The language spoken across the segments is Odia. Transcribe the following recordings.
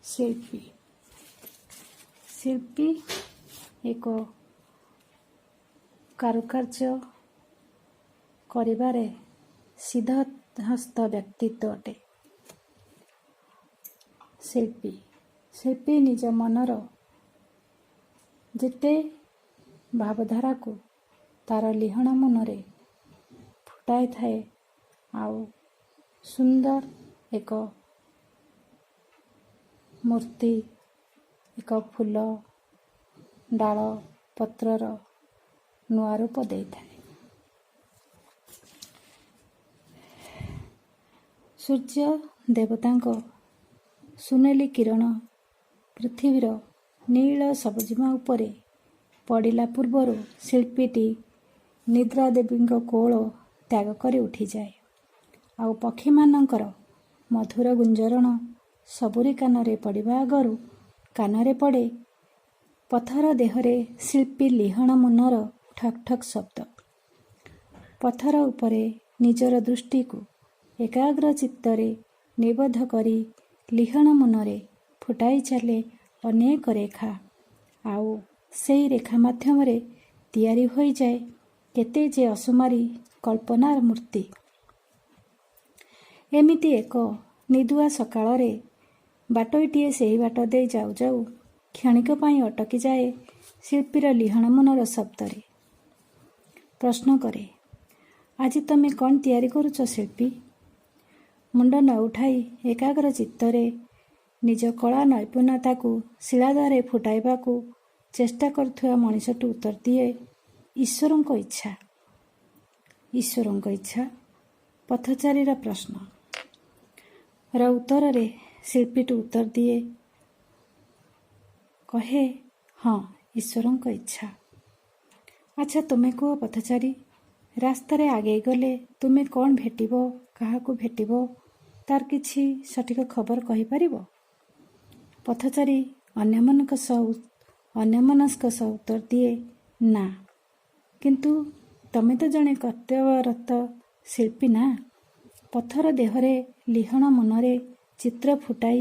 ଶିଳ୍ପୀ ଶିଳ୍ପୀ ଏକ କାରୁକାର୍ଯ୍ୟ କରିବାରେ ସିଦ୍ଧହସ୍ତ ବ୍ୟକ୍ତିତ୍ୱ ଅଟେ। ଶିଳ୍ପୀ ନିଜ ମନର ଯେତେ ଭାବଧାରାକୁ ତାର ଲିହଣ ମନରେ ଫୁଟାଇଥାଏ ଆଉ ସୁନ୍ଦର ଏକ ମୂର୍ତ୍ତି, ଏକ ଫୁଲ, ଡାଳ, ପତ୍ରର ନୂଆ ରୂପ ଦେଇଥାଏ। ସୂର୍ଯ୍ୟ ଦେବତାଙ୍କ ସୁନେଲି କିରଣ ପୃଥିବୀର ନୀଳ ସବୁଜିମା ଉପରେ ପଡ଼ିଲା ପୂର୍ବରୁ ଶିଳ୍ପୀଟି ନିଦ୍ରା ଦେବୀଙ୍କ କୋଳ ତ୍ୟାଗ କରି ଉଠିଯାଏ। ଆଉ ପକ୍ଷୀମାନଙ୍କର ମଧୁର ଗୁଞ୍ଜରଣ ସବୁରି କାନରେ ପଡ଼ିବା ଆଗରୁ କାନରେ ପଡ଼େ ପଥର ଦେହରେ ଶିଳ୍ପୀ ଲିହଣ ମନର ଠକ୍ ଠକ୍ ଶବ୍ଦ। ପଥର ଉପରେ ନିଜର ଦୃଷ୍ଟିକୁ ଏକାଗ୍ର ଚିତ୍ତରେ ନିବଦ୍ଧ କରି ଲିହଣ ମନରେ ଫୁଟାଇ ଚାଲେ ଅନେକ ରେଖା, ଆଉ ସେହି ରେଖା ମାଧ୍ୟମରେ ତିଆରି ହୋଇଯାଏ କେତେ ଯେ ଅସୁମାରୀ କଳ୍ପନାର ମୂର୍ତ୍ତି। ଏମିତି ଏକ ନିଦୁଆ ସକାଳରେ ବାଟୋଇଟିଏ ସେହି ବାଟ ଦେଇ ଯାଉ ଯାଉ କ୍ଷଣିକ ପାଇଁ ଅଟକିଯାଏ ଶିଳ୍ପୀର ଲିହଣ ମନର ଶବ୍ଦରେ। ପ୍ରଶ୍ନ କରେ, ଆଜି ତମେ କ'ଣ ତିଆରି କରୁଛ ଶିଳ୍ପୀ? ମୁଣ୍ଡ ନ ଉଠାଇ ଏକାଗ୍ର ଚିତ୍ତରେ ନିଜ କଳା ନୈପୁଣ୍ୟତାକୁ ଶିଳାଧାରେ ଫୁଟାଇବାକୁ ଚେଷ୍ଟା କରୁଥିବା ମଣିଷଟି ଉତ୍ତର ଦିଏ, ଈଶ୍ୱରଙ୍କ ଇଚ୍ଛା। ଈଶ୍ୱରଙ୍କ ଇଚ୍ଛା? ପଥଚାରୀର ପ୍ରଶ୍ନ। ର ଉତ୍ତରରେ ଶିଳ୍ପୀଟି ଉତ୍ତର ଦିଏ, କହେ, ହଁ, ଈଶ୍ୱରଙ୍କ ଇଚ୍ଛା। ଆଚ୍ଛା ତୁମେ କୁହ ପଥଚାରୀ, ରାସ୍ତାରେ ଆଗେଇ ଗଲେ ତୁମେ କ'ଣ ଭେଟିବ, କାହାକୁ ଭେଟିବ, ତାର କିଛି ସଠିକ ଖବର କହିପାରିବ? ପଥଚାରୀ ଅନ୍ୟମନସ୍କ ସହ ଉତ୍ତର ଦିଏ, ନା, କିନ୍ତୁ ତମେ ତ ଜଣେ କର୍ତ୍ତବ୍ୟରତ ଶିଳ୍ପୀ ନା? ପଥର ଦେହରେ ଲିହଣ ମନରେ ଚିତ୍ର ଫୁଟାଇ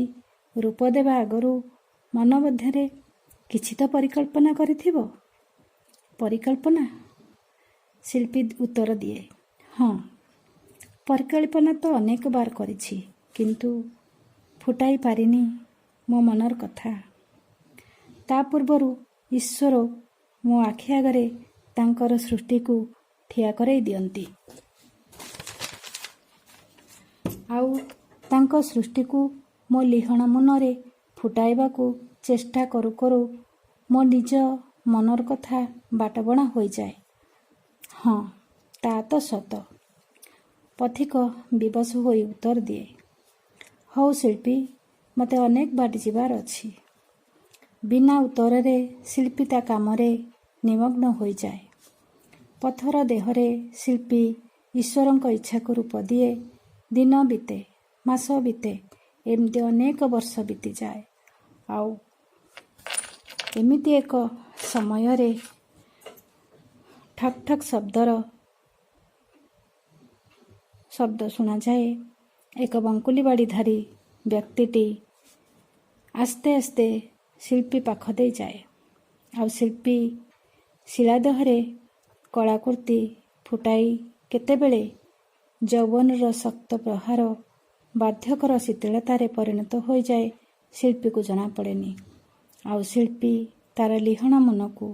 ରୂପ ଦେବା ଆଗରୁ ମନ ମଧ୍ୟରେ କିଛି ତ ପରିକଳ୍ପନା କରିଥିବ? ପରିକଳ୍ପନା? ଶିଳ୍ପୀ ଉତ୍ତର ଦିଏ, ହଁ, ପରିକଳ୍ପନା ତ ଅନେକ ବାର କରିଛି, କିନ୍ତୁ ଫୁଟାଇ ପାରିନି ମୋ ମନର କଥା। ତା ପୂର୍ବରୁ ଈଶ୍ୱର ମୋ ଆଖି ଆଗରେ ତାଙ୍କର ସୃଷ୍ଟିକୁ ଠିଆ କରାଇ ଦିଅନ୍ତି। ଆଉ ତାଙ୍କ ସୃଷ୍ଟିକୁ ମୋ ଲିହଣ ମନରେ ଫୁଟାଇବାକୁ ଚେଷ୍ଟା କରୁ କରୁ ମୋ ନିଜ ମନର କଥା ବାଟବଣା ହୋଇଯାଏ। ହଁ, ତା ତ ସତ। ପଥିକ ବିବଶ ହୋଇ ଉତ୍ତର ଦିଏ, ହଉ ଶିଳ୍ପୀ, ମୋତେ ଅନେକ ବାଟ ଯିବାର ଅଛି। ବିନା ଉତ୍ତରରେ ଶିଳ୍ପୀ ତା କାମରେ ନିମଗ୍ନ ହୋଇଯାଏ। ପଥର ଦେହରେ ଶିଳ୍ପୀ ଈଶ୍ୱରଙ୍କ ଇଚ୍ଛାକୁ ରୂପ ଦିଏ। ଦିନ ବିତେ, ମାସ ବିତେ, ଏମିତି ଅନେକ ବର୍ଷ ବିତିଯାଏ। ଆଉ ଏମିତି ଏକ ସମୟରେ ଠକ୍ ଠକ୍ ଶବ୍ଦ ଶୁଣାଯାଏ। ଏକ ବଙ୍କୁଲି ବାଡ଼ିଧାରୀ ବ୍ୟକ୍ତିଟି ଆସ୍ତେ ଆସ୍ତେ ଶିଳ୍ପୀ ପାଖ ଦେଇ ଯାଏ। ଆଉ ଶିଳ୍ପୀ ଶିଳାଦେହରେ କଳାକୃତି ଫୁଟାଇ କେତେବେଳେ ଯୌବନର ଶକ୍ତ ପ୍ରହାର ବାର୍ଦ୍ଧକ୍ୟର ଶିଥିଳତାରେ ପରିଣତ ହୋଇଯାଏ ଶିଳ୍ପୀକୁ ଜଣାପଡ଼େନି। ଆଉ ଶିଳ୍ପୀ ତାର ଲିହଣ ମନକୁ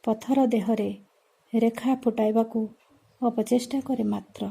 ପଥର ଦେହରେ ରେଖା ଫୁଟାଇବାକୁ ଅପଚେଷ୍ଟା କରେ ମାତ୍ର